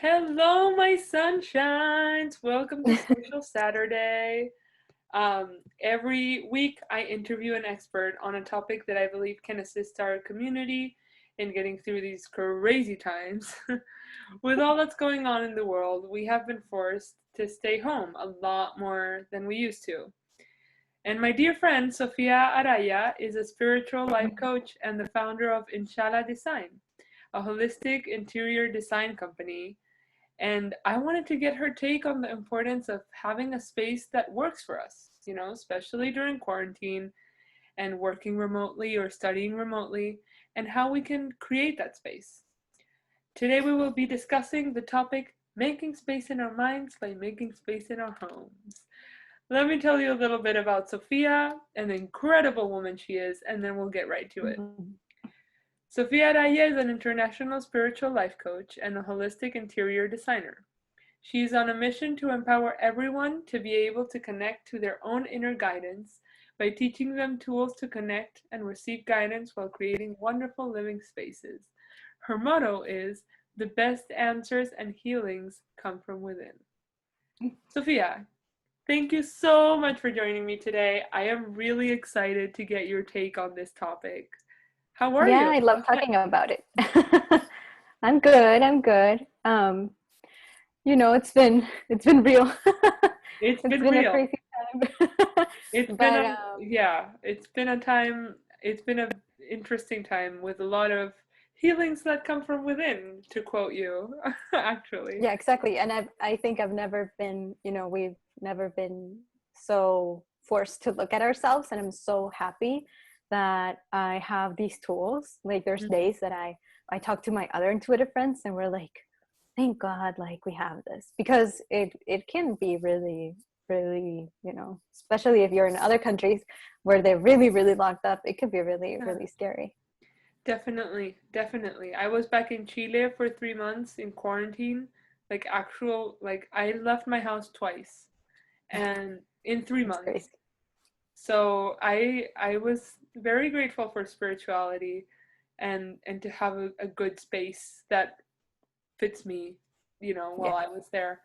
Hello, my sunshines. Welcome to Social Saturday. Every week, I interview an expert on a topic that I believe can assist our community in getting through these crazy times. With all that's going on in the world, we have been forced to stay home a lot more than we used to. And my dear friend Sofia Araya is a spiritual life coach and the founder of Inshallah Design, a holistic interior design company, and I wanted to get her take on the importance of having a space that works for us, especially during quarantine and working remotely or studying remotely, and how we can create that space. Today we will be discussing the topic making space in our minds by making space in our homes. Let me tell you a little bit about Sofia and the incredible woman she is, and then we'll get right to it. Sofia Araya is an international spiritual life coach and a holistic interior designer. She is on a mission to empower everyone to be able to connect to their own inner guidance by teaching them tools to connect and receive guidance while creating wonderful living spaces. Her motto is, "The best answers and healings come from within." Sofia, thank you so much for joining me today. I am really excited to get your take on this topic. How are Yeah, you? I love talking about it. I'm good. I'm good. It's been real. It's It's been been a real. crazy time. It's been But a yeah, it's been a time, it's been a interesting time with a lot of healings that come from within, to quote you, actually. yeah, exactly. And I think I've never been, we've never been so forced to look at ourselves, and I'm so happy that I have these tools. Like there's Mhm. days that I talk to my other intuitive friends and we're like, thank God, like we have this, because it can be really, really, especially if you're in other countries where they're really, really locked up, it could be really, Yeah, really scary. definitely, definitely. I was back in Chile for 3 months in quarantine, like I left my house twice, and in three It's months. crazy. So I was very grateful for spirituality and to have a good space that fits me, while Yeah. I was there.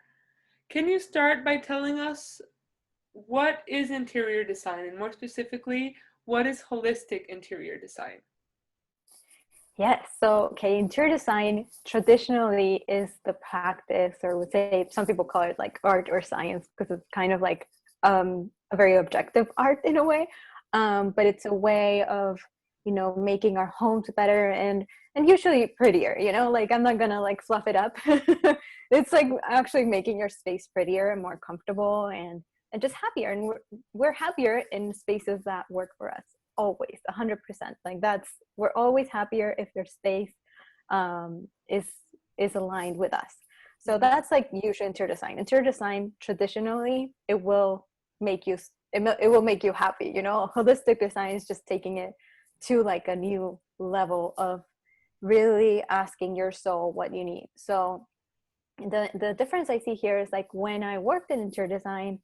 Can you start by telling us what is interior design, and more specifically, what is holistic interior design? Yes. So, okay, interior design traditionally is the practice, or would say some people call it like art or science, because it's kind of like a very objective art in a way. But it's a way of, making our homes better and usually prettier. Like I'm not gonna like fluff it up. It's like actually making your space prettier and more comfortable and just happier. And we're happier in spaces that work for us always 100%. Like that's, we're always happier if your space is aligned with us. So Mhm. that's like usually interior design traditionally it will make you it will make you happy. Holistic design is just taking it to like a new level of really asking your soul what you need. So the difference I see here is like when I worked in interior design,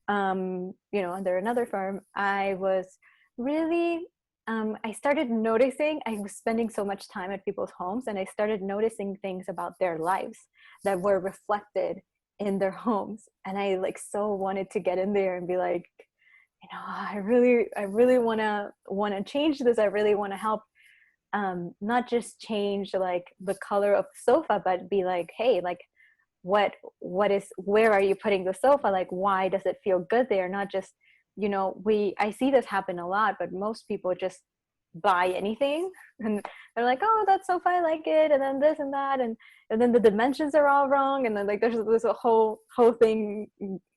under another firm, I was really, I started noticing, I was spending so much time at people's homes, and I started noticing things about their lives that were reflected in their homes. And I like so wanted to get in there and be like, I really want to change this. I really want to help, not just change like the color of the sofa, but be like, hey, like what is, where are you putting the sofa, like why does it feel good there, not just, I see this happen a lot, but most people just buy anything and they're like, oh, that sofa, I like it, and then this and that, and then the dimensions are all wrong, and then like there's a whole thing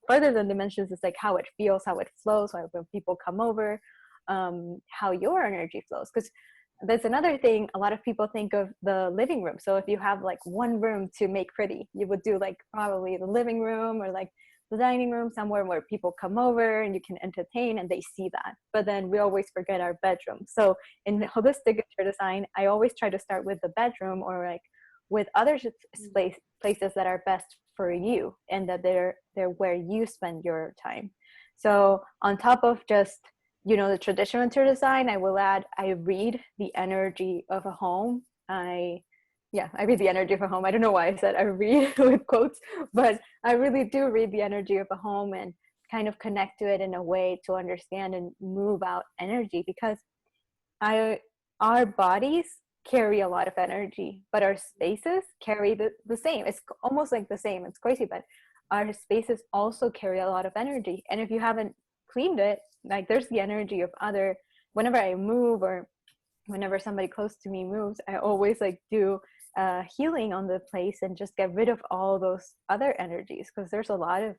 further than dimensions. It's like how it feels, how it flows, when people come over, how your energy flows. Because that's another thing, a lot of people think of the living room. So if you have like one room to make pretty, you would do like probably the living room or like the dining room, somewhere where people come over and you can entertain and they see that. But then we always forget our bedroom. So in holistic interior design, I always try to start with the bedroom, or like with other places that are best for you, and that they're where you spend your time. So on top of just, the traditional interior design, I will add, I read the energy of a home. I yeah, I read the energy of a home. I don't know why I said I read with quotes, but I really do read the energy of a home and kind of connect to it in a way to understand and move out energy, because I our bodies carry a lot of energy, but our spaces carry the same. It's almost like the same. It's crazy, but our spaces also carry a lot of energy. And if you haven't cleaned it, like there's the energy of other, whenever I move or whenever somebody close to me moves, I always like do healing on the place and just get rid of all those other energies, because there's a lot of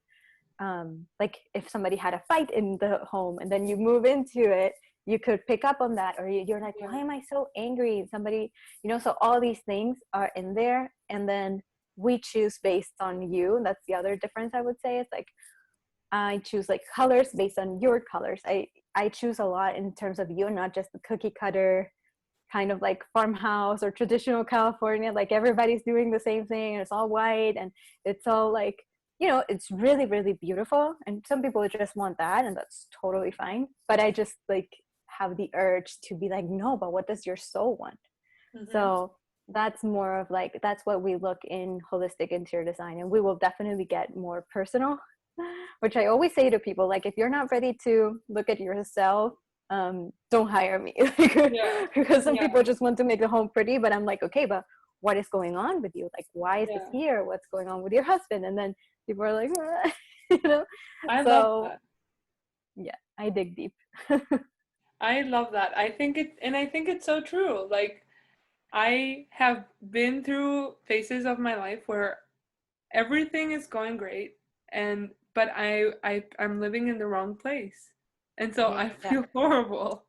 like if somebody had a fight in the home and then you move into it, you could pick up on that, or you're like, why am I so angry? Somebody, you know, so all these things are in there, and then we choose based on you. That's the other difference I would say. It's like I choose like colors based on your colors. I choose a lot in terms of you, not just the cookie cutter kind of like farmhouse or traditional California, like everybody's doing the same thing and it's all white and it's all like, you know, it's really, really beautiful. And some people just want that, and that's totally fine. But I just like have the urge to be like, no, but what does your soul want? Mm-hmm. So that's more of like, that's what we look in holistic interior design. And we will definitely get more personal, which I always say to people, like, if you're not ready to look at yourself, don't hire me. Yeah. Because some Yeah. people just want to make the home pretty, but I'm like, okay, but what is going on with you? Like, why is this Yeah. here? What's going on with your husband? And then people are like, you know, I love so that. yeah, I dig deep. I love that. I think it's so true. Like, I have been through phases of my life where everything is going great, and but I'm living in the wrong place. And so I Yeah. feel horrible.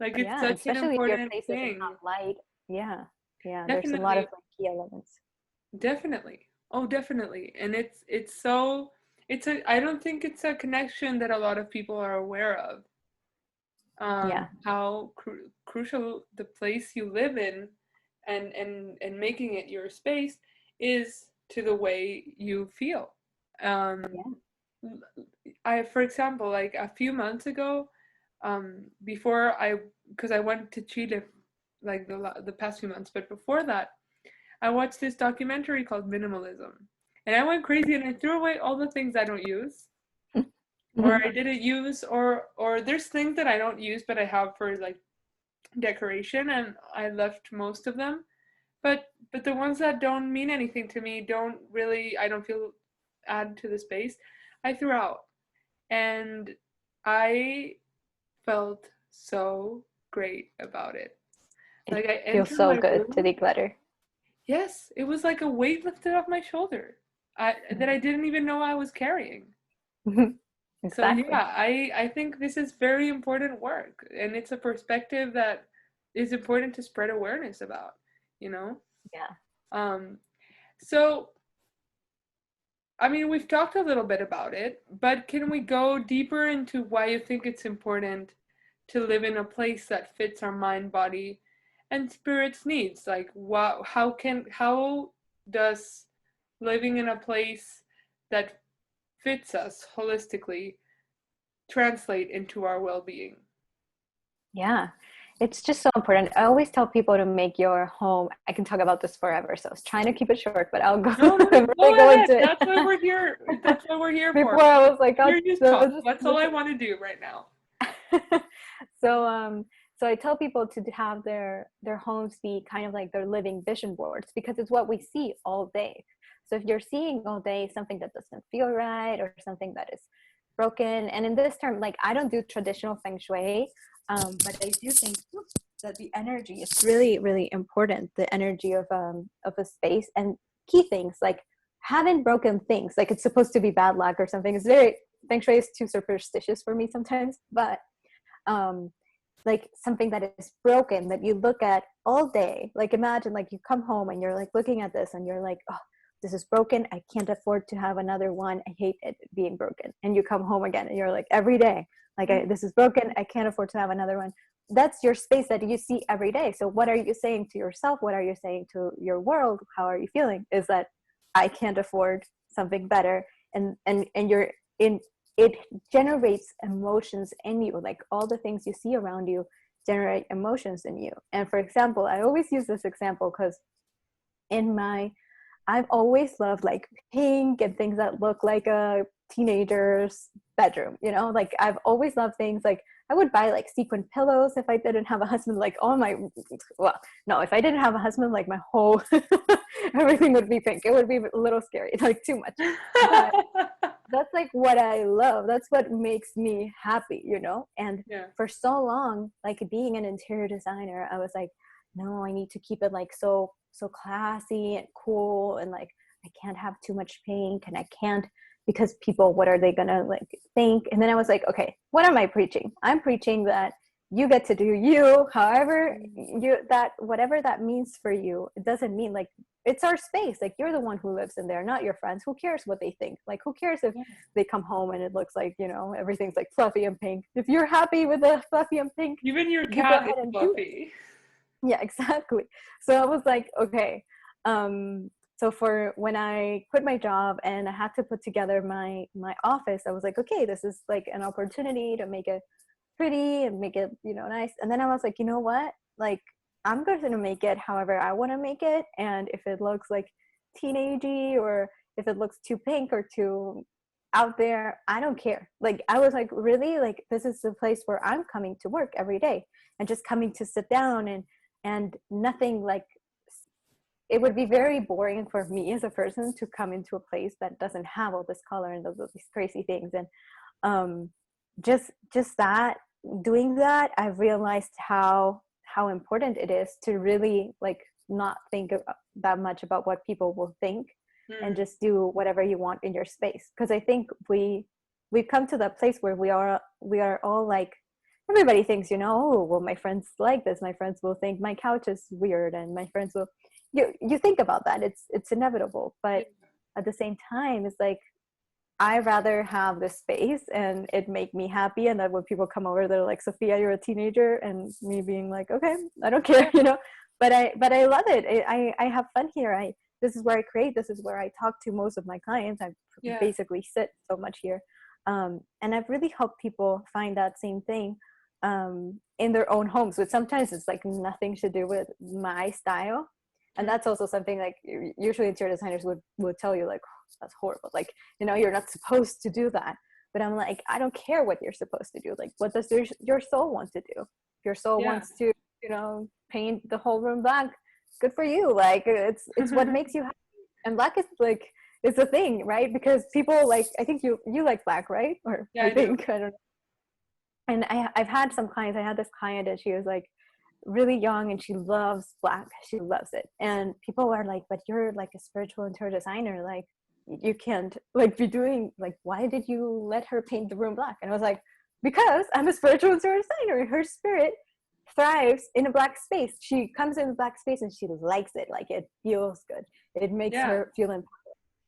Like it's Yeah, such an especially if your important place is thing. not light. Yeah, yeah, there's a lot of Definitely, like key elements. definitely. Oh, definitely. And it's so it's a I don't think it's a connection that a lot of people are aware of. Yeah, How crucial the place you live in and making it your space is to the way you feel. Um, yeah. for example, like a few months ago, before because I went to Chile like the past few months, but before that, I watched this documentary called Minimalism, and I went crazy and I threw away all the things I don't use or I didn't use, or there's things that I don't use but I have for like decoration, and I left most of them. But the ones that don't mean anything to me, don't really, I don't feel add to the space, I threw out. And I felt so great about it. It Like I feels entered so my good to room. declutter. Yes, it was like a weight lifted off my shoulder. That I didn't even know I was carrying. So Exactly. yeah, I think this is very important work, and it's a perspective that is important to spread awareness about, you know? Yeah. Um, so I mean, we've talked a little bit about it, but can we go deeper into why you think it's important to live in a place that fits our mind, body, and spirit's needs? Like, how does living in a place that fits us holistically translate into our well-being? Yeah. It's just so important. I always tell people to make your home. I can talk about this forever, so I was trying to keep it short, but I'll go No, no, no, really go go ahead. into it. That's why we're here. That's what we're here for. Before I was like, Hear oh, you talk. just That's all I listen. want to do right now. So so I tell people to have their homes be kind of like their living vision boards, because it's what we see all day. So if you're seeing all day something that doesn't feel right or something that is broken, and in this term, like I don't do traditional feng shui, but I do think that the energy is really, really important. The energy of a space, and key things like having broken things, like it's supposed to be bad luck or something. It's very, feng shui is too superstitious for me sometimes, but um like something that is broken that you look at all day, like imagine like you come home and you're like looking at this and you're like, oh, this is broken, I can't afford to have another one, I hate it being broken. And you come home again and you're like every day, like this is broken, I can't afford to have another one. That's your space that you see every day. So what are you saying to yourself? What are you saying to your world? How are you feeling? Is that I can't afford something better. And you're in, it generates emotions in you. Like all the things you see around you generate emotions in you. And for example, I always use this example because in my, I've always loved like pink and things that look like a teenager's bedroom, you know, like I've always loved things like I would buy like sequin pillows if I didn't have a husband, like all my, well, no, if I didn't have a husband, like my whole, everything would be pink. It would be a little scary, like too much. But that's like what I love. That's what makes me happy, you know? And Yeah. for so long, like being an interior designer, I was like, no, I need to keep it like so classy and cool, and like I can't have too much pink, and I can't, because people, what are they gonna like think? And then I was like, okay, what am I preaching? I'm preaching that you get to do you, however you, that whatever that means for you. It doesn't mean like it's our space, like you're the one who lives in there, not your friends. Who cares what they think? Like who cares if they come home and it looks like, you know, everything's like fluffy and pink? If you're happy with the fluffy and pink, Even your you go cat is ahead and do it. fluffy. Yeah, exactly. So I was like, okay, so for when I quit my job and I had to put together my office, I was like, okay, this is like an opportunity to make it pretty and make it, you know, nice. And then I was like, you know what, like I'm going to make it however I want to make it, and if it looks like teenagey, or if it looks too pink or too out there, I don't care. Like I was like, really, like this is the place where I'm coming to work every day, and just coming to sit down, and nothing like, it would be very boring for me as a person to come into a place that doesn't have all this color and these crazy things. And just that, doing that, I've realized how important it is to really like not think that much about what people will think, and just do whatever you want in your space. Because I think we've come to that place where we are all like, everybody thinks, you know, oh well, my friends like this, my friends will think my couch is weird, and my friends will, you think about that, it's inevitable. But at the same time, it's like I rather have this space and it make me happy, and that when people come over, they're like, Sofia, you're a teenager, and me being like, okay, I don't care, you know. But I love it. I have fun here. This is where I create, this is where I talk to most of my clients. I basically sit so much here, and I've really helped people find that same thing in their own homes, which sometimes it's like nothing to do with my style. And that's also something like usually interior designers would tell you like, oh, that's horrible, like, you know, you're not supposed to do that. But I'm like, I don't care what you're supposed to do. Like, what does your soul want to do? If your soul wants to, you know, paint the whole room black, good for you. Like it's what makes you happy. And black is like, it's a thing, right? Because people like, I think you like black, right? Or I think, I don't know. And I've had some clients. I had this client and she was like really young and she loves black. She loves it. And people are like, but you're like a spiritual interior designer. Like you can't like be doing, like, why did you let her paint the room black? And I was like, because I'm a spiritual interior designer. Her spirit thrives in a black space. She comes in a black space and she likes it. Like it feels good. It makes her feel empowered.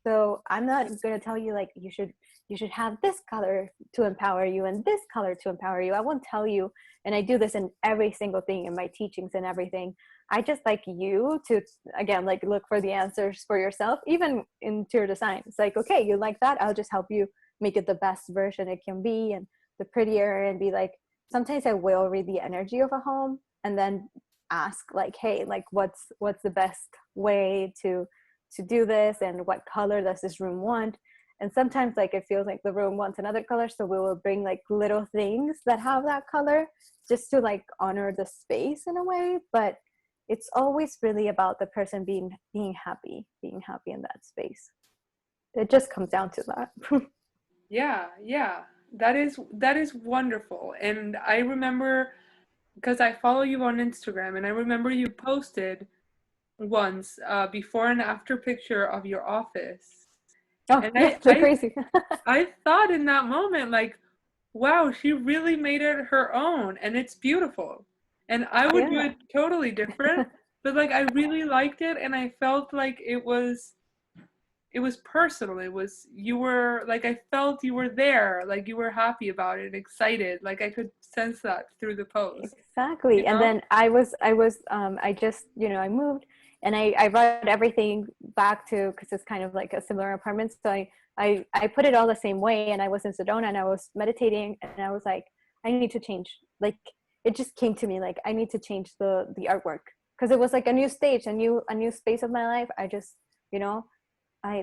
So I'm not going to tell you like you should have this color to empower you and this color to empower you. I won't tell you. And I do this in every single thing in my teachings and everything. I just like you to, again, like look for the answers for yourself, even in interior design. It's like, okay, you like that? I'll just help you make it the best version it can be and the prettier, and be like, sometimes I will read the energy of a home and then ask like, hey, like what's the best way to do this, and what color does this room want? And sometimes like it feels like the room wants another color, so we will bring like little things that have that color just to like honor the space in a way. But it's always really about the person being happy in that space. It just comes down to that. Yeah, that is wonderful. And I remember, because I follow you on Instagram, and I remember you posted once before and after picture of your office. Oh, And yeah, they're crazy. I thought in that moment, like, wow, she really made it her own, and it's beautiful. And I would do it totally different, but like I really liked it, and I felt like it was personal. It was, you were like, I felt you were there, like you were happy about it, excited. Like I could sense that through the post. Exactly. You know? And then I just, you know, I moved and I brought everything back to, because it's kind of like a similar apartment. So I put it all the same way, and I was in Sedona and I was meditating and I was like, I need to change. Like it just came to me like, I need to change the artwork. because it was like a new stage, a new space of my life. I just, you know,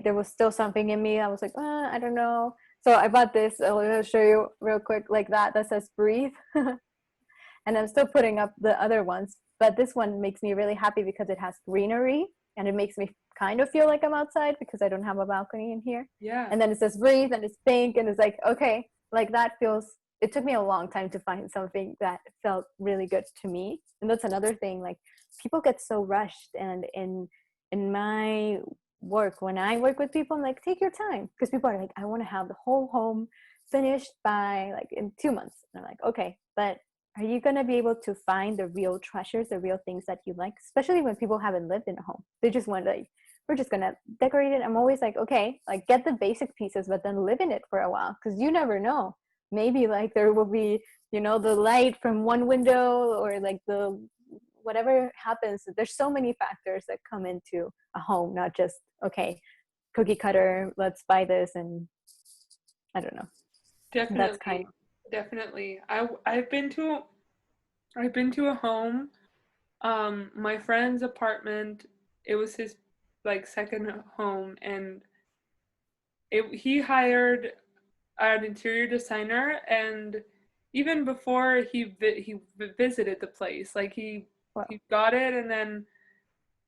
there was still something in me. I was like, I don't know. So I bought this. I'll show you real quick, like that says breathe. And I'm still putting up the other ones, but this one makes me really happy because it has greenery and it makes me kind of feel like I'm outside because I don't have a balcony in here. Yeah. And then it says breathe and it's pink and it's like, okay, like that feels, it took me a long time to find something that felt really good to me. And that's another thing, like people get so rushed, and in my work, when I work with people, I'm like, take your time, because people are like, I want to have the whole home finished by like in 2 months. And I'm like, okay, but are you going to be able to find the real treasures, the real things that you like, especially when people haven't lived in a home? They just want, like, we're just going to decorate it. I'm always like, okay, like get the basic pieces, but then live in it for a while, because you never know. Maybe like there will be, you know, the light from one window, or like the whatever happens. There's so many factors that come into a home, not just, okay, cookie cutter, let's buy this. And I don't know. That's kind Definitely. of, Definitely. I've been to a home, my friend's apartment. It was his like second home, and he hired an interior designer, and even before he visited the place, like well, he got it and then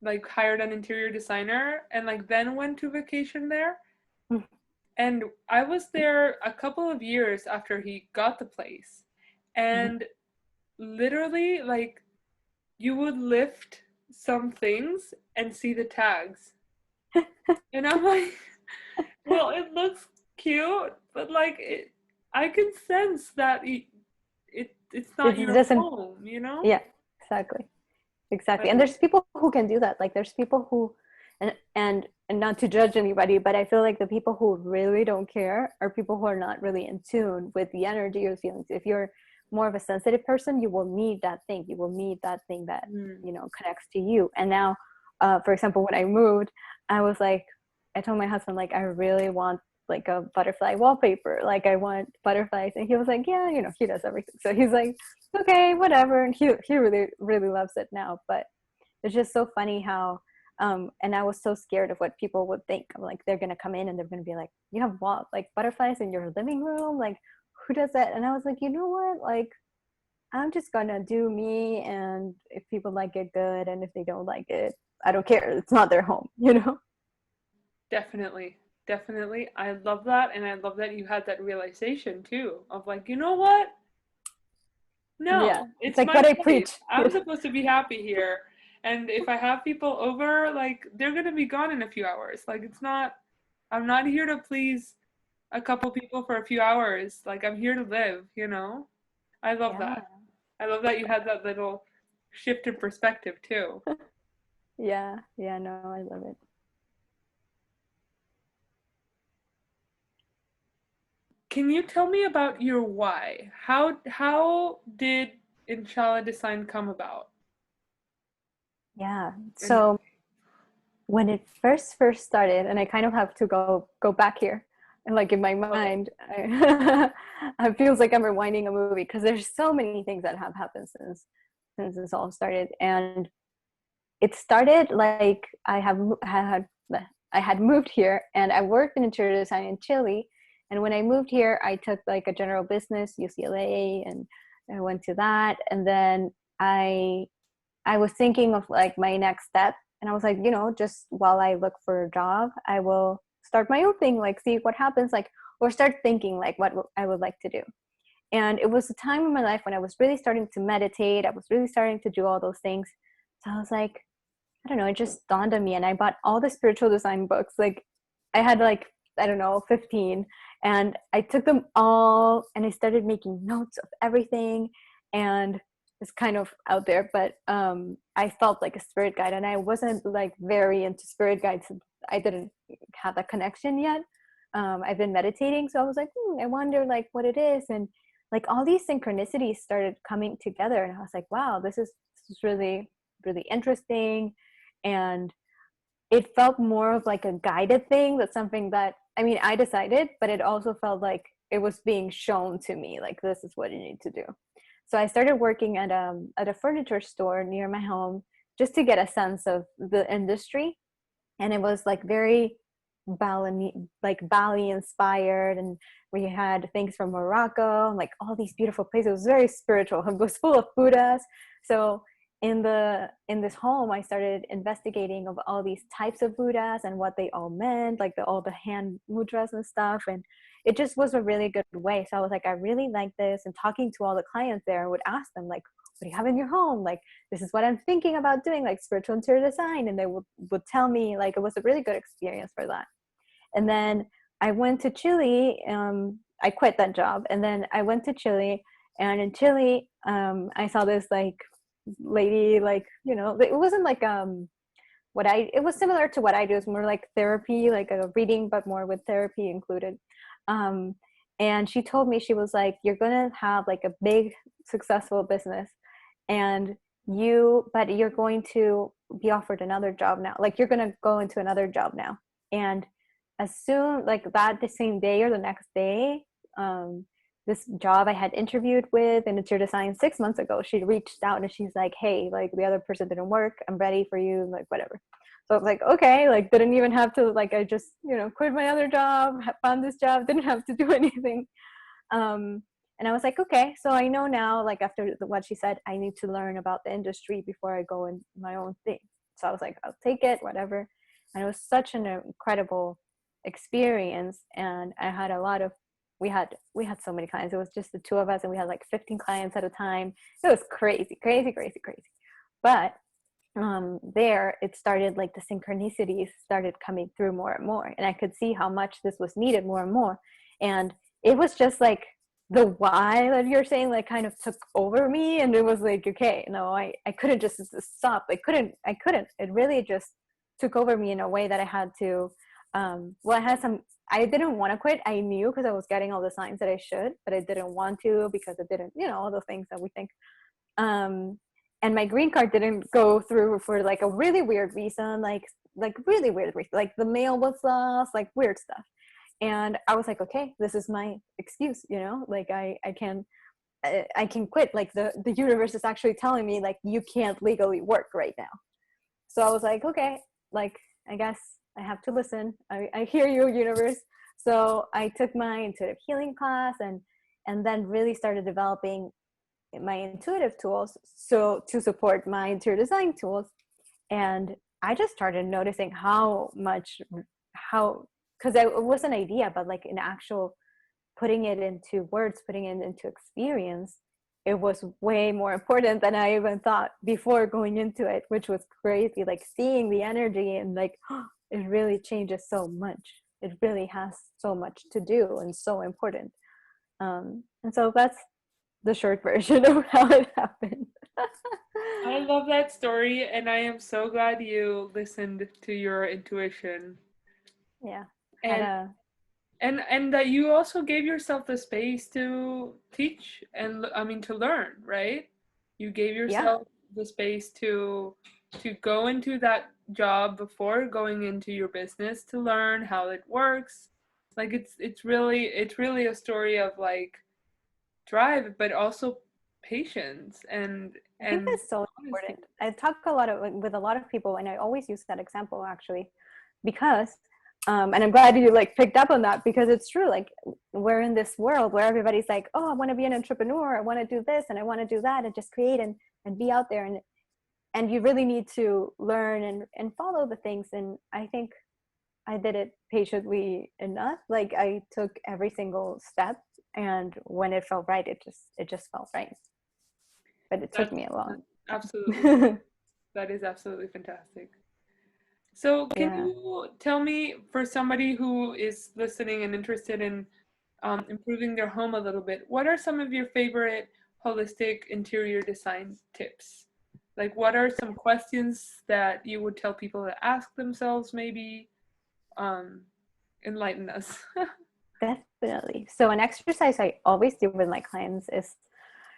like hired an interior designer and like then went to vacation there. And I was there a couple of years after he got the place. And literally, like, you would lift some things and see the tags. And I'm like, well, it looks cute, but like, I can sense that it's not it your doesn't, home, you know? yeah, exactly. Exactly. And Like, there's people who can do that. Like there's people who, and not to judge anybody, but I feel like the people who really don't care are people who are not really in tune with the energy or feelings. If you're more of a sensitive person, you will need that thing. You will need that thing that, mm, you know, connects to you. And now, for example, when I moved, I was like, I told my husband, like, I really want like a butterfly wallpaper. Like I want butterflies. And he was like, yeah, you know, he does everything. So he's like, okay, whatever. And he really, really loves it now. But it's just so funny how, and I was so scared of what people would think. I'm like, they're gonna come in and they're gonna be like, you have what, like butterflies in your living room? Like, who does that? And I was like, you know what? Like, I'm just gonna do me, and if people like it, good, and if they don't like it, I don't care. It's not their home, you know? definitely. Definitely. I love that. And I love that you had that realization too of like, you know what? Yeah, No, it's it's like my what I place. preach. I'm supposed to be happy here. And if I have people over, like, they're going to be gone in a few hours. Like, I'm not here to please a couple people for a few hours. Like, I'm here to live, you know? I love Yeah, that. I love that you had that little shift in perspective, too. yeah, yeah. No, I love it. Can you tell me about your why? How did Inshallah Design come about? Yeah. And So when it first started, and I kind of have to go back here, and like in my okay. mind, it feels like I'm rewinding a movie, because there's so many things that have happened since this all started. And it started like I had moved here, and I worked in interior design in Chile. And when I moved here, I took like a general business, UCLA, and I went to that. And then I was thinking of like my next step, and I was like, you know, just while I look for a job, I will start my own thing, like see what happens, like, or start thinking like what I would like to do. And it was a time in my life when I was really starting to meditate. I was really starting to do all those things. So I was like, I don't know, it just dawned on me, and I bought all the spiritual design books. Like I had like, I don't know, 15, and I took them all and I started making notes of everything. And it's kind of out there, but I felt like a spirit guide, and I wasn't like very into spirit guides. I didn't have that connection yet. I've been meditating, so I was like, I wonder like what it is. And like all these synchronicities started coming together, and I was like, wow, this is really, really interesting. And it felt more of like a guided thing. That's something that, I mean, I decided, but it also felt like it was being shown to me, like this is what you need to do. So I started working at a furniture store near my home, just to get a sense of the industry. And it was like very Bali inspired, and we had things from Morocco, like all these beautiful places. It was very spiritual. It was full of Buddhas. So in this home, I started investigating of all these types of Buddhas and what they all meant, like all the hand mudras and stuff. And it just was a really good way. So I was like, I really like this. And talking to all the clients there, I would ask them like, what do you have in your home? Like, this is what I'm thinking about doing, like spiritual interior design. And they would tell me, like, it was a really good experience for that. And then I went to Chile. I quit that job. And then I went to Chile. And in Chile, I saw this like lady, like, you know, it wasn't like it was similar to what I do. It's more like therapy, like a reading, but more with therapy included. And she told me, she was like, you're gonna have like a big successful business, and but you're going to be offered another job now. Like, you're gonna go into another job now. And as soon like that, the same day or the next day, this job I had interviewed with in interior design 6 months ago, she reached out and she's like, hey, like the other person didn't work, I'm ready for you, like whatever. So I was like, okay, like didn't even have to, like, I just, you know, quit my other job, found this job, didn't have to do anything. And I was like, okay, so I know now, like after what she said, I need to learn about the industry before I go in my own thing. So I was like, I'll take it, whatever. And it was such an incredible experience. And I had a lot of, we had so many clients. It was just the two of us, and we had like 15 clients at a time. It was crazy. But there it started, like the synchronicities started coming through more and more, and I could see how much this was needed more and more. And it was just like the why that you're saying, like, kind of took over me, and it was like, okay, no, I couldn't just stop. I couldn't. It really just took over me in a way that I had to, I didn't want to quit. I knew, because I was getting all the signs that I should, but I didn't want to, because it didn't, you know, all the things that we think. And my green card didn't go through for like a really weird reason, like really weird reason, like the mail was lost, like weird stuff. And I was like, okay, this is my excuse, you know, like I can quit. Like the universe is actually telling me, like, you can't legally work right now. So I was like, okay, like, I guess I have to listen. I hear you, universe. So I took my intuitive healing class, and then really started developing my intuitive tools so to support my interior design tools. And I just started noticing how because it was an idea, but like in actual putting it into words, putting it into experience, it was way more important than I even thought before going into it, which was crazy. Like seeing the energy, and like, it really changes so much. It really has so much to do and so important. And so that's the short version of how it happened. I love that story, and I am so glad you listened to your intuition. Yeah. Had And a and that you also gave yourself the space to teach and, I mean, to learn, right? You gave yeah. yourself the space to go into that job before going into your business, to learn how it works. Like it's really a story of like drive, but also patience I think and that's so honesty. important. I talk a lot of with a lot of people, and I always use that example actually, because and I'm glad you like picked up on that, because it's true. Like, we're in this world where everybody's like, oh, I want to be an entrepreneur, I want to do this and I want to do that, and just create and be out there, and you really need to learn and follow the things. And I think I did it patiently enough. Like, I took every single step, and when it felt right, it just felt right. But it took That's, me a that's long absolutely, time. that is absolutely fantastic. So, can Yeah. you tell me, for somebody who is listening and interested in improving their home a little bit, what are some of your favorite holistic interior design tips? Like, what are some questions that you would tell people to ask themselves, maybe? Um, Enlighten us. Definitely. So an exercise I always do with my clients is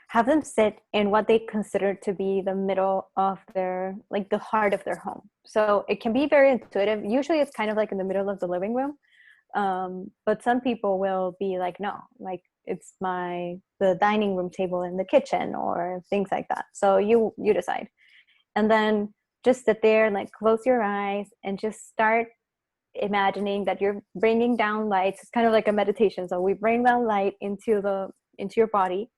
have them sit in what they consider to be the middle of their, like the heart of their home. So it can be very intuitive. Usually it's kind of like in the middle of the living room. But some people will be like, no, like it's the dining room table in the kitchen or things like that. So you decide. And then just sit there and like close your eyes and just start imagining that you're bringing down lights. It's kind of like a meditation. So we bring down light into your body,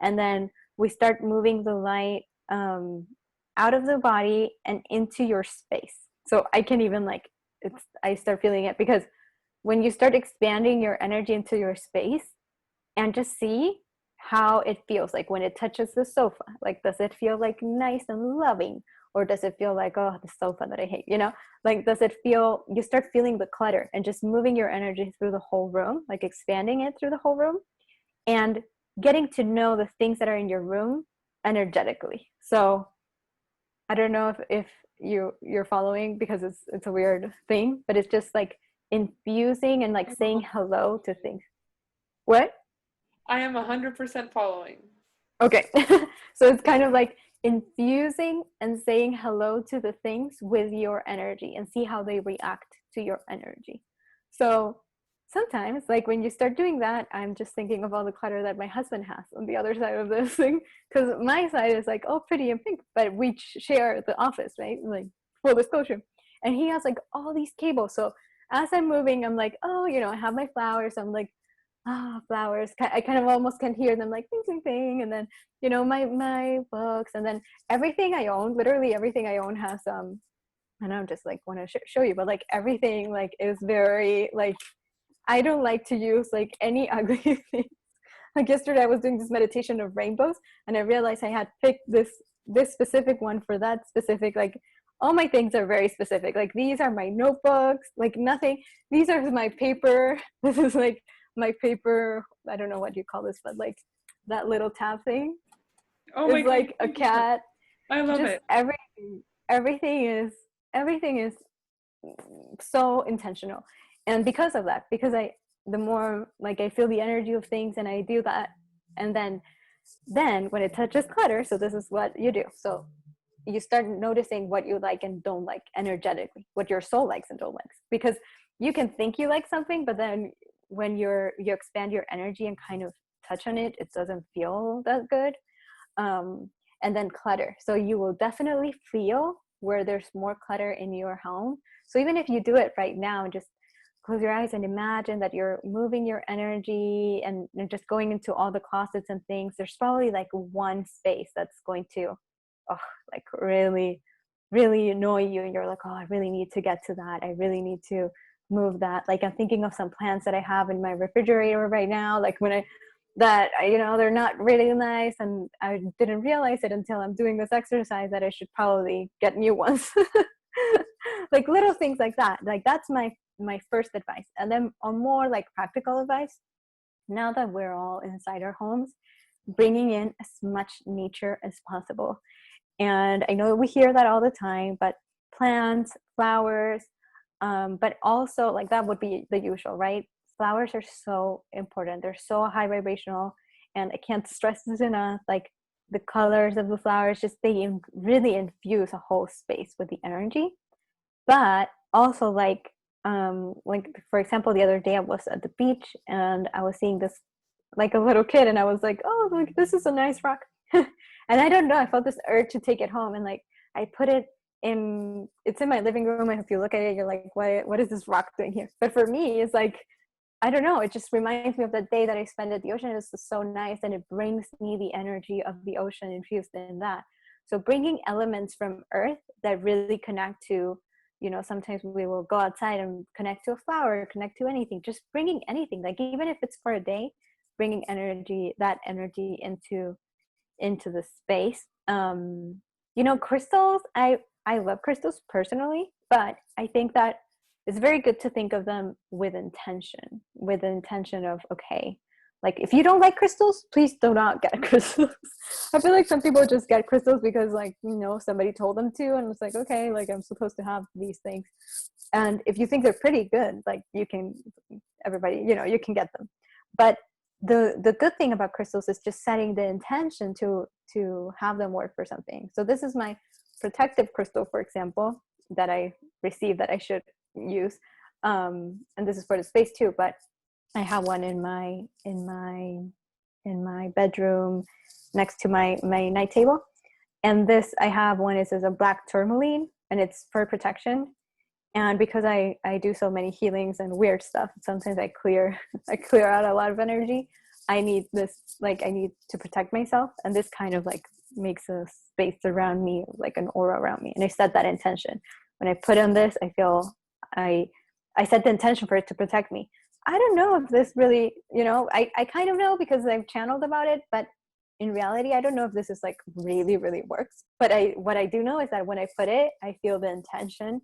and then we start moving the light out of the body and into your space. So I can even like, I start feeling it, because when you start expanding your energy into your space, and just see how it feels like when it touches the sofa. Like, does it feel like nice and loving? Or does it feel like, oh, the sofa that I hate, Like, does it feel, you start feeling the clutter and just moving your energy through the whole room, like expanding it through the whole room, and getting to know the things that are in your room energetically. So I don't know if you're following, because it's a weird thing, but it's just like infusing and like saying hello to things. What? I am 100% following. Okay. So it's kind of like infusing and saying hello to the things with your energy, and see how they react to your energy. So sometimes, like when you start doing that, I'm just thinking of all the clutter that my husband has on the other side of this thing, because my side is like all pretty and pink, but we share the office, right? Like, full disclosure. And he has like all these cables. So as I'm moving, I'm like, oh, I have my flowers. I'm like, flowers. I kind of almost can hear them like ding, ding, ding. And then, my books, and then everything I own, literally everything I own has, and I'm just like want to show you, but like everything like is very like, I don't like to use like any ugly things. Like yesterday I was doing this meditation of rainbows, and I realized I had picked this specific one for that specific, like all my things are very specific. Like these are my notebooks, like nothing. These are my paper. This is like my paper. I don't know what you call this, but like that little tab thing. Oh my It's God. like a cat. I love Just it. everything is so intentional. And because of that, because the more like I feel the energy of things and I do that, and then when it touches clutter, so this is what you do. So you start noticing what you like and don't like energetically, what your soul likes and don't likes, because you can think you like something, but then when you expand your energy and kind of touch on it, it doesn't feel that good. And then clutter, so you will definitely feel where there's more clutter in your home. So even if you do it right now, just close your eyes and imagine that you're moving your energy and just going into all the closets and things. There's probably like one space that's going to like really, really annoy you, and you're like, oh, I really need to get to that. I really need to move that. Like I'm thinking of some plants that I have in my refrigerator right now, like they're not really nice, and I didn't realize it until I'm doing this exercise that I should probably get new ones. Like little things like that. Like that's my first advice. And then on more like practical advice, now that we're all inside our homes, bringing in as much nature as possible. And I know we hear that all the time, but plants, flowers, but also like that would be the usual, right? Flowers are so important. They're so high vibrational, and I can't stress this enough. Like the colors of the flowers, just they really infuse a whole space with the energy. But also like for example, the other day I was at the beach and I was seeing this like a little kid, and I was like, oh, look, this is a nice rock. And I don't know, I felt this urge to take it home, and like I put it it's in my living room, and if you look at it, you're like, what is this rock doing here? But for me, it's like, I don't know, it just reminds me of that day that I spent at the ocean. It's just so nice, and it brings me the energy of the ocean infused in that. So bringing elements from earth that really connect to, sometimes we will go outside and connect to a flower, connect to anything, just bringing anything, like even if it's for a day, bringing that energy into the space. Crystals, I love crystals personally, but I think that it's very good to think of them with the intention of, okay, like if you don't like crystals, please do not get crystals. I feel like some people just get crystals because like, somebody told them to, and it's like, okay, like I'm supposed to have these things. And if you think they're pretty good, like you can get them. But the good thing about crystals is just setting the intention to have them work for something. So this is my protective crystal, for example, that I received that I should use, and this is for the space too, but I have one in my bedroom next to my night table. And this, I have one, it says a black tourmaline, and it's for protection. And because I do so many healings and weird stuff, sometimes I clear I clear out a lot of energy. I need this, like I need to protect myself, and this kind of like makes a space around me, like an aura around me. And I set that intention. When I put on this, I feel I I set the intention for it to protect me. I don't know if this really, I kind of know because I've channeled about it, but in reality, I don't know if this is like really, really works. But what I do know is that when I put it, I feel the intention,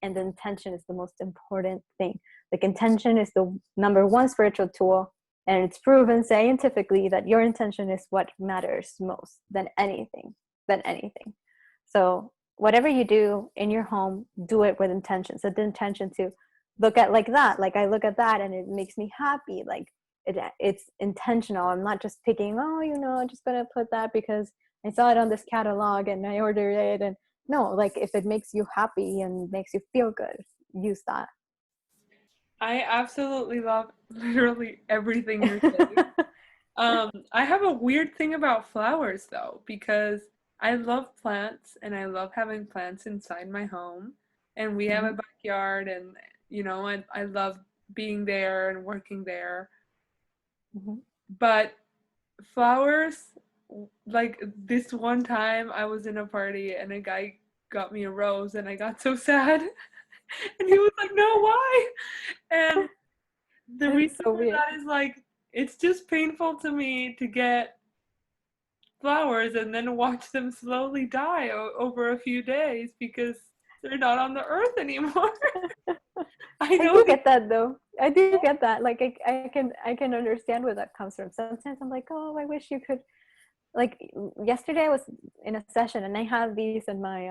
and the intention is the most important thing. Like intention is the number one spiritual tool, and it's proven scientifically that your intention is what matters most than anything, So whatever you do in your home, do it with intention. So the intention to look at like that, like I look at that and it makes me happy. Like it's intentional. I'm not just picking, I'm just gonna put that because I saw it on this catalog and I ordered it. And no, like if it makes you happy and makes you feel good, use that. I absolutely love literally everything you're saying. I have a weird thing about flowers though, because I love plants and I love having plants inside my home. And we have a Mhm. backyard, and I love being there and working there. Mhm. But flowers, like this one time I was in a party and a guy got me a rose and I got so sad. And he was like, "No, why?" And the It's reason so for weird. that is like it's just painful to me to get flowers and then watch them slowly die over a few days because they're not on the earth anymore. I I know do get that though. I do get that. Like I can understand where that comes from. Sometimes I'm like, oh, I wish you could. Like yesterday, I was in a session and I have these in my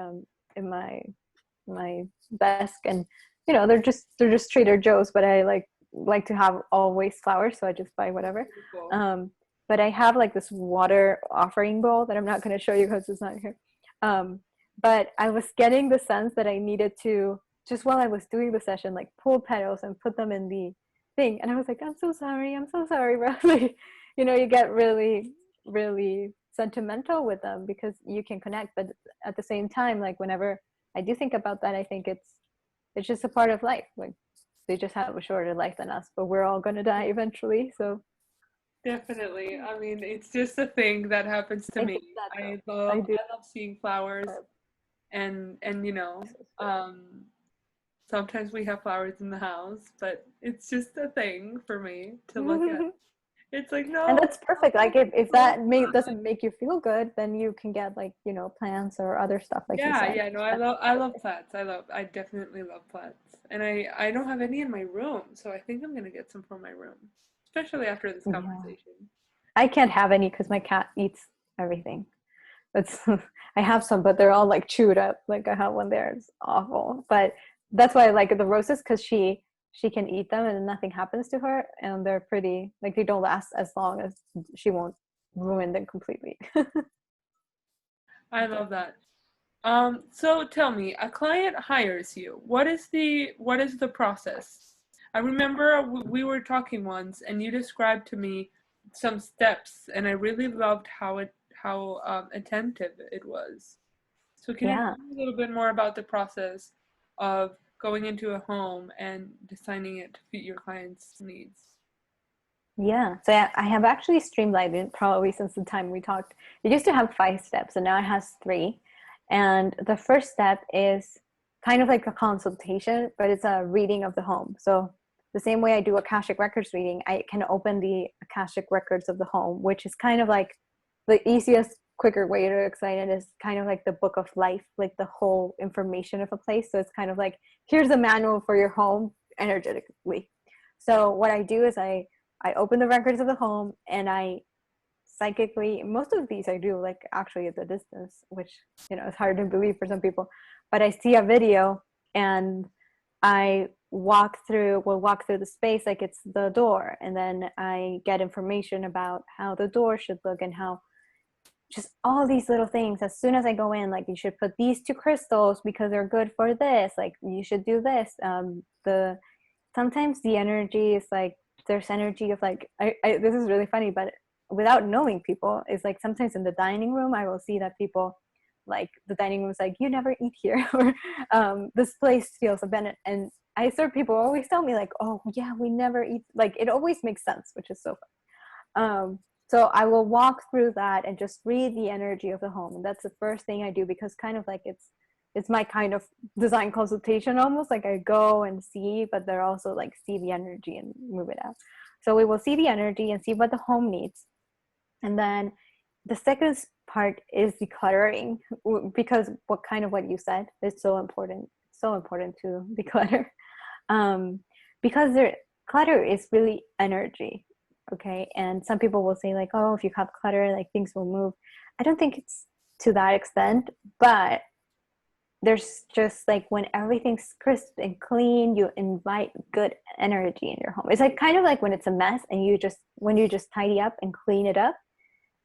desk, and they're just Trader Joe's, but I like to have always flowers, so I just buy whatever. beautiful. Um, but I have like this water offering bowl that I'm not going to show you because it's not here. Um, but I was getting the sense that I needed to, just while I was doing the session, like pull petals and put them in the thing, and I was like, I'm so sorry, Riley. You get really, really sentimental with them because you can connect, but at the same time, like whenever I do think about that, I think it's just a part of life. Like they just have a shorter life than us, but we're all gonna die eventually. So Definitely. I mean, it's just a thing that happens to I me. do that I though. I love do. I love seeing flowers, and So sweet. um sometimes we have flowers in the house, but it's just a thing for me to look at. It's like, And no, that's perfect. Like if doesn't make you feel good, then you can get like plants or other stuff, like you yeah, said. yeah, no, I love plants. I definitely love plants. And I don't have any in my room, so I think I'm gonna get some for my room, especially after this Yeah, conversation. I can't have any because my cat eats everything. It's I have some, but they're all like chewed up. Like I have one there. It's awful. But that's why I like the roses, because she can eat them and nothing happens to her, and they're pretty, like they don't last as long as she won't ruin them completely. I love that. So tell me, a client hires you. What is the process? I remember we were talking once, and you described to me some steps, and I really loved how attentive it was. So can you Yeah. tell me a little bit more about the process of going into a home and designing it to fit your client's needs? Yeah. So I have actually streamlined it probably since the time we talked. It used to have 5 steps and now it has 3. And the first step is kind of like a consultation, but it's a reading of the home. So the same way I do Akashic Records reading, I can open the Akashic Records of the home, which is kind of like the easiest, quicker way to explain it is kind of like the book of life, like the whole information of a place. So it's kind of like, here's a manual for your home energetically. So what I do is I open the records of the home and I psychically, most of these I do like actually at the distance, which is hard to believe for some people, but I see a video and I walk through the space like it's the door, and then I get information about how the door should look and how just all these little things. As soon as I go in, like you should put these 2 crystals because they're good for this, like you should do this. The Sometimes the energy is like, there's energy of like this is really funny, but without knowing people, it's like sometimes in the dining room I will see that people like the dining room is like, you never eat here, or this place feels abandoned. And I serve people always tell me like, oh yeah, we never eat, like it always makes sense, which is so fun. So I will walk through that and just read the energy of the home. And that's the first thing I do, because kind of like it's my kind of design consultation almost. Like I go and see, but they're also like see the energy and move it out. So we will see the energy and see what the home needs. And then the second part is decluttering, because what you said is so important. So important to declutter, because clutter is really energy. Okay, and some people will say like, oh, if you have clutter, like things will move. I don't think it's to that extent, but there's just like when everything's crisp and clean, you invite good energy in your home. It's like kind of like when it's a mess and when you just tidy up and clean it up,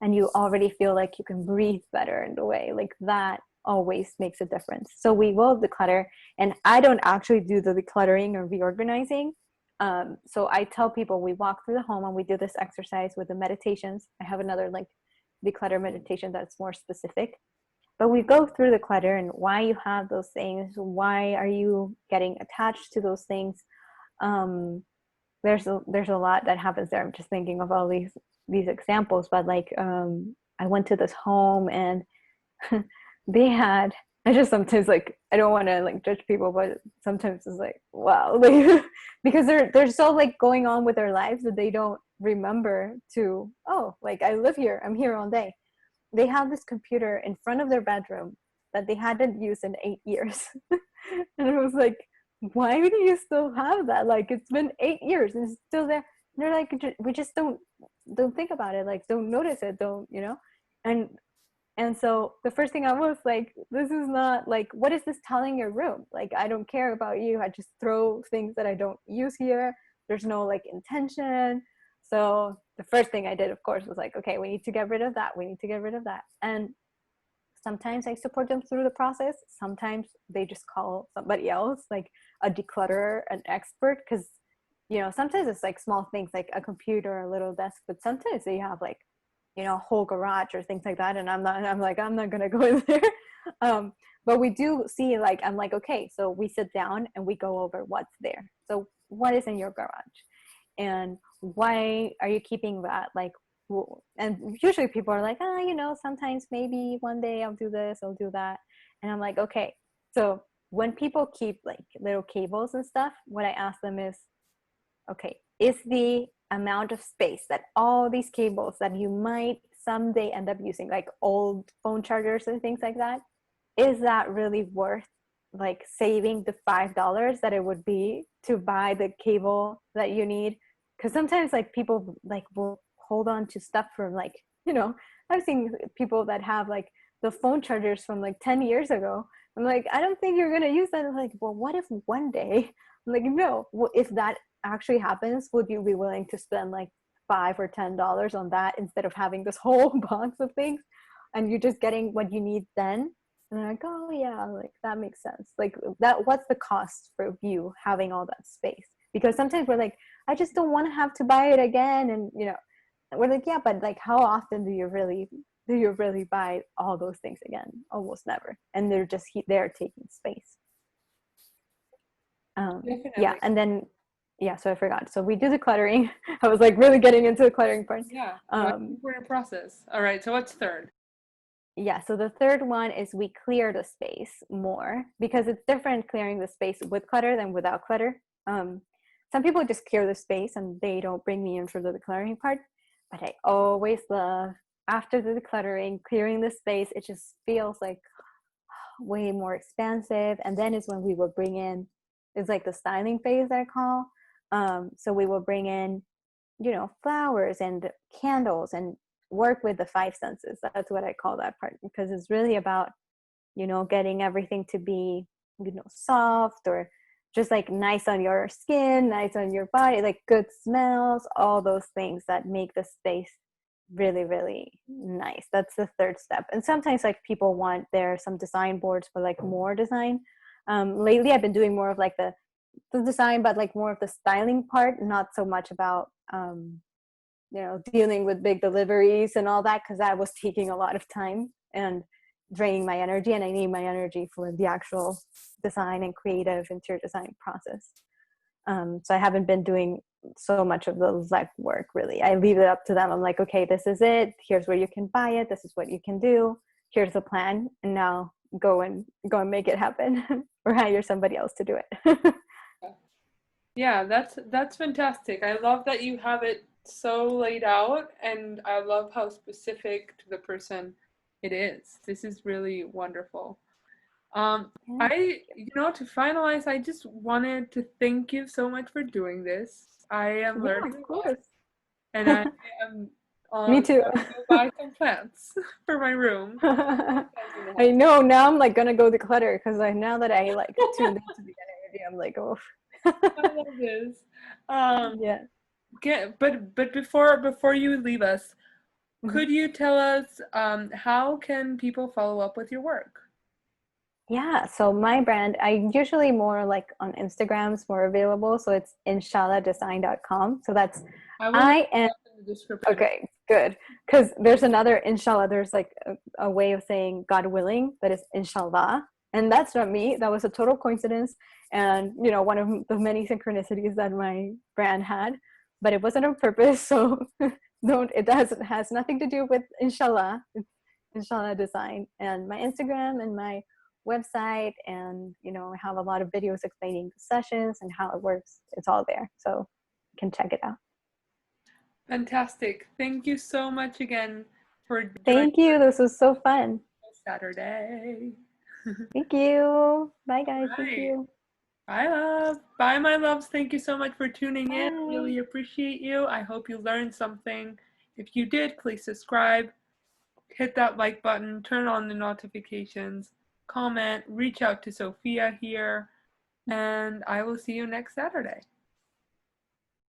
and you already feel like you can breathe better in the way, like that always makes a difference. So we will declutter, and I don't actually do the decluttering or reorganizing. So I tell people we walk through the home and we do this exercise with the meditations. I have another like declutter meditation that's more specific, but we go through the clutter and why you have those things, why are you getting attached to those things. There's a lot that happens there. I'm just thinking of all these examples, but like I went to this home and they had, I just sometimes like, I don't want to like judge people, but sometimes it's like, wow, like, because they're so like going on with their lives that they don't remember to, oh, like I live here, I'm here all day. They have this computer in front of their bedroom that they hadn't used in 8 years. And it was like, why do you still have that? Like it's been 8 years and it's still there. And they're like, we just don't think about it, like don't notice it, don't, you know. And so the first thing I was like, this is not like, what is this telling your room? Like I don't care about you, I just throw things that I don't use here, there's no like intention. So the first thing I did, of course, was like, okay, we need to get rid of that, we need to get rid of that. And sometimes I support them through the process, sometimes they just call somebody else, like a declutterer, an expert, because you know, sometimes it's like small things like a computer or a little desk, but sometimes they have like, you know, a whole garage or things like that. And I'm not gonna go in there. But we do see like, I'm like, okay, so we sit down and we go over what's there. So what is in your garage? And why are you keeping that? Like, and usually people are like, you know, sometimes maybe one day I'll do this, I'll do that. And I'm like, okay. So when people keep like little cables and stuff, what I ask them is, okay, is the amount of space that all these cables that you might someday end up using, like old phone chargers and things like that, is that really worth like saving the $5 that it would be to buy the cable that you need? Because sometimes like people like will hold on to stuff from like, you know, I've seen people that have like the phone chargers from like 10 years ago. I'm like, I don't think you're gonna use that. I'm like, well, what if one day, I'm like, no, if that actually happens, would you be willing to spend like $5 or $10 on that instead of having this whole box of things, and you're just getting what you need then? And I'm like, oh yeah, like that makes sense. Like that, what's the cost for you having all that space? Because sometimes we're like, I just don't want to have to buy it again, and you know, we're like, yeah, but like how often do you really buy all those things again? Almost never. And they're just there taking space. Yeah, and then so I forgot. So we do the cluttering. I was like really getting into the cluttering part. Yeah, important process. All right, so what's third? Yeah, so the third one is we clear the space more, because it's different clearing the space with clutter than without clutter. Some people just clear the space and they don't bring me in for the decluttering part, but I always love after the decluttering, clearing the space. It just feels like way more expansive. And then is when we will bring in, it's like the styling phase that I call. So we will bring in, you know, flowers and candles and work with the five senses. That's what I call that part, because it's really about, you know, getting everything to be, you know, soft or just like nice on your skin, nice on your body, like good smells, all those things that make the space really, really nice. That's the third step. And sometimes like people want some design boards for like more design. Lately I've been doing more of like the design, but like more of the styling part, not so much about you know, dealing with big deliveries and all that, because that was taking a lot of time. And draining my energy, and I need my energy for the actual design and creative interior design process. So I haven't been doing so much of the leg work, really. I leave it up to them. I'm like, okay, this is it. Here's where you can buy it. This is what you can do. Here's the plan. And now go and make it happen or hire somebody else to do it. Yeah, that's fantastic. I love that you have it so laid out, and I love how specific to the person it is. This is really wonderful. Yeah, To finalize, I just wanted to thank you so much for doing this. I am yeah, learning of a lot, course. and I am Me too. gonna go buy some plants for my room. I know, now I'm like gonna go to Clutter because now that I like tuned into the energy, I'm like, oh. I love this. Um, Yeah. but before you leave us, Mhm. could you tell us how can people follow up with your work? Yeah, so my brand, I usually more like on Instagram's more available. So it's inshallahdesign.com. So that's I will link I am it up in the description. okay, good. Because there's another inshallah, there's like a way of saying God willing that is inshallah. And that's not me. That was a total coincidence. And one of the many synchronicities that my brand had, but it wasn't on purpose. So don't it has nothing to do with inshallah. It's inshallah design. And my Instagram and my website, and I have a lot of videos explaining the sessions and how it works. It's all there, so you can check it out. Fantastic. Thank you so much again for joining Thank you, this was so fun. us Saturday. Thank you, bye guys. Thank Right. you. Bye, love. Bye, my loves. Thank you so much for tuning in. Bye. Really appreciate you. I hope you learned something. If you did, please subscribe, hit that like button, turn on the notifications, comment, reach out to Sofia here, and I will see you next Saturday.